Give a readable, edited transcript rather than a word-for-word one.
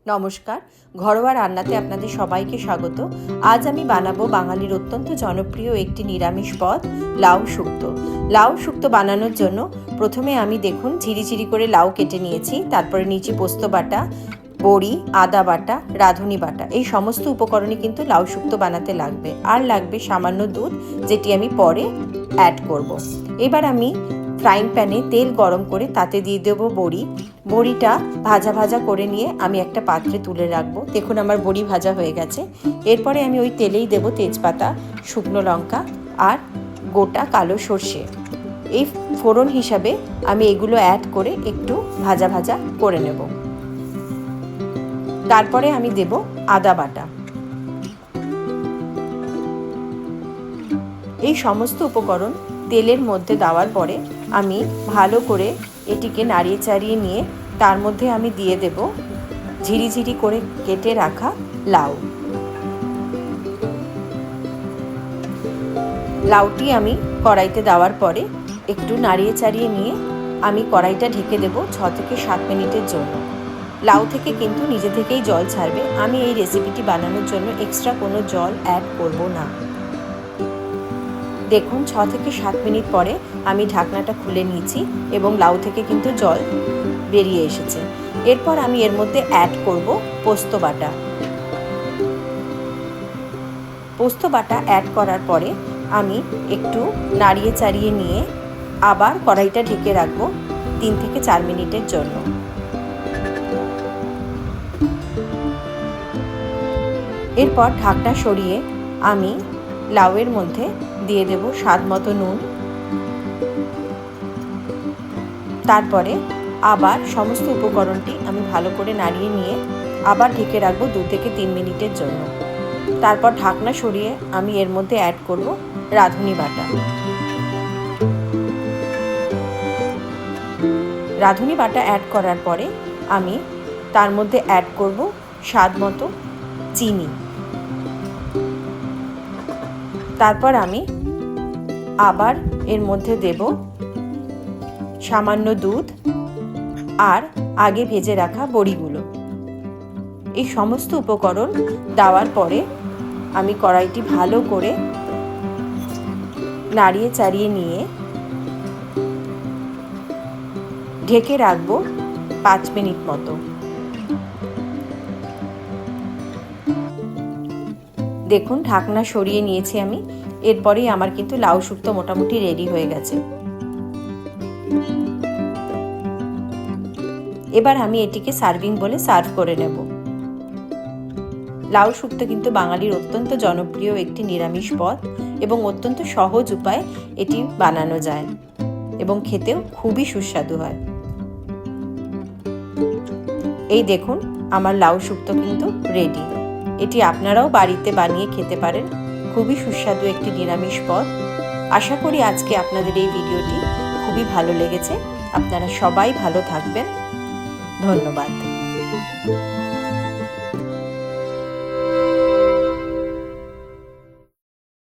নমস্কার, ঘরোয়া রান্নাতে আপনাদের সবাইকে স্বাগত। আজ আমি বানাবো বাঙালির অত্যন্ত জনপ্রিয় একটি নিরামিষ পদ, লাউ শুক্তো। লাউ শুক্তো বানানোর জন্য প্রথমে আমি দেখুন ঝিরিঝিরি করে লাউ কেটে নিয়েছি। তারপরে নিয়েছি পোস্ত বাটা, বড়ি, আদা বাটা, রাঁধুনি বাটা। এই সমস্ত উপকরণই কিন্তু লাউ শুক্তো বানাতে লাগবে। আর লাগবে সামান্য দুধ, যেটি আমি পরে অ্যাড করব। এবার আমি ফ্রাইং প্যানে তেল গরম করে তাতে দিয়ে দেবো বড়ি। বড়িটা ভাজা ভাজা করে নিয়ে আমি একটা পাত্রে তুলে রাখবো। দেখুন আমার বড়ি ভাজা হয়ে গেছে। এরপরে আমি ওই তেলেই দেবো তেজপাতা, শুকনো লঙ্কা আর গোটা কালো সর্ষে। এই ফোড়ন হিসাবে আমি এগুলো অ্যাড করে একটু ভাজা ভাজা করে নেব। তারপরে আমি দেব আদা বাটা। এই সমস্ত উপকরণ তেলের মধ্যে দেওয়ার পরে আমি ভালো করে এটিকে নাড়িয়ে চাড়িয়ে নিয়ে তার মধ্যে আমি দিয়ে দেব ঝিরিঝিরি করে কেটে রাখা লাউ। লাউটি আমি কড়াইতে দেওয়ার পরে একটু নাড়িয়ে চাড়িয়ে নিয়ে আমি কড়াইটা ঢেকে দেব 6 থেকে 7 মিনিটের জন্য। লাউ থেকে কিন্তু নিজে থেকেই জল ছাড়বে। আমি এই রেসিপিটি বানানোর জন্য এক্সট্রা কোনো জল অ্যাড করব না। দেখুন 6 থেকে 7 মিনিট পরে আমি ঢাকনাটা খুলে নিয়েছি এবং লাউ থেকে কিন্তু জল বেরিয়ে এসেছে। এরপর আমি এর মধ্যে অ্যাড করব পোস্ত বাটা। পোস্ত বাটা অ্যাড করার পরে আমি একটু নাড়িয়ে চাড়িয়ে নিয়ে আবার কড়াইটা ঢেকে রাখবো 3 থেকে 4 মিনিটের জন্য। এরপর ঢাকনা সরিয়ে আমি লাউয়ের মধ্যে দিয়ে দেব স্বাদ মতো নুন। তারপরে আবার সমস্ত উপকরণটি আমি ভালো করে নাড়িয়ে নিয়ে আবার ঢেকে রাখবো 2 থেকে 3 মিনিটের জন্য। তারপর ঢাকনা সরিয়ে আমি এর মধ্যে অ্যাড করব রাঁধুনি বাটা। রাঁধুনি বাটা অ্যাড করার পরে আমি তার মধ্যে অ্যাড করব স্বাদ মতো চিনি। তারপর আমি আবার এর মধ্যে দেব সামান্য দুধ আর আগে ভেজে রাখা বড়িগুলো। এই সমস্ত উপকরণ দেওয়ার পরে আমি কড়াইটি ভালো করে নাড়িয়ে চাড়িয়ে নিয়ে ঢেকে রাখবো 5 মিনিট মতো। দেখুন ঢাকনা সরিয়ে নিয়েছি আমি। এরপরেই আমার কিন্তু লাউ শুক্তো মোটামুটি রেডি হয়ে গেছে। এবার আমি এটিকে সার্ভিং বলে সার্ভ করে নেব। লাউ শুক্তো কিন্তু বাঙালির অত্যন্ত জনপ্রিয় একটি নিরামিষ পদ এবং অত্যন্ত সহজ উপায়ে এটি বানানো যায় এবং খেতেও খুবই সুস্বাদু হয়। এই দেখুন আমার লাউ শুক্তো কিন্তু রেডি। এটি আপনারাও বাড়িতে বানিয়ে খেতে পারেন। খুবই সুস্বাদু একটি নিরামিষ পদ। আশা করি আজকে আপনাদের এই ভিডিওটি খুবই ভালো লেগেছে। আপনারা সবাই ভালো থাকবেন। ধন্যবাদ।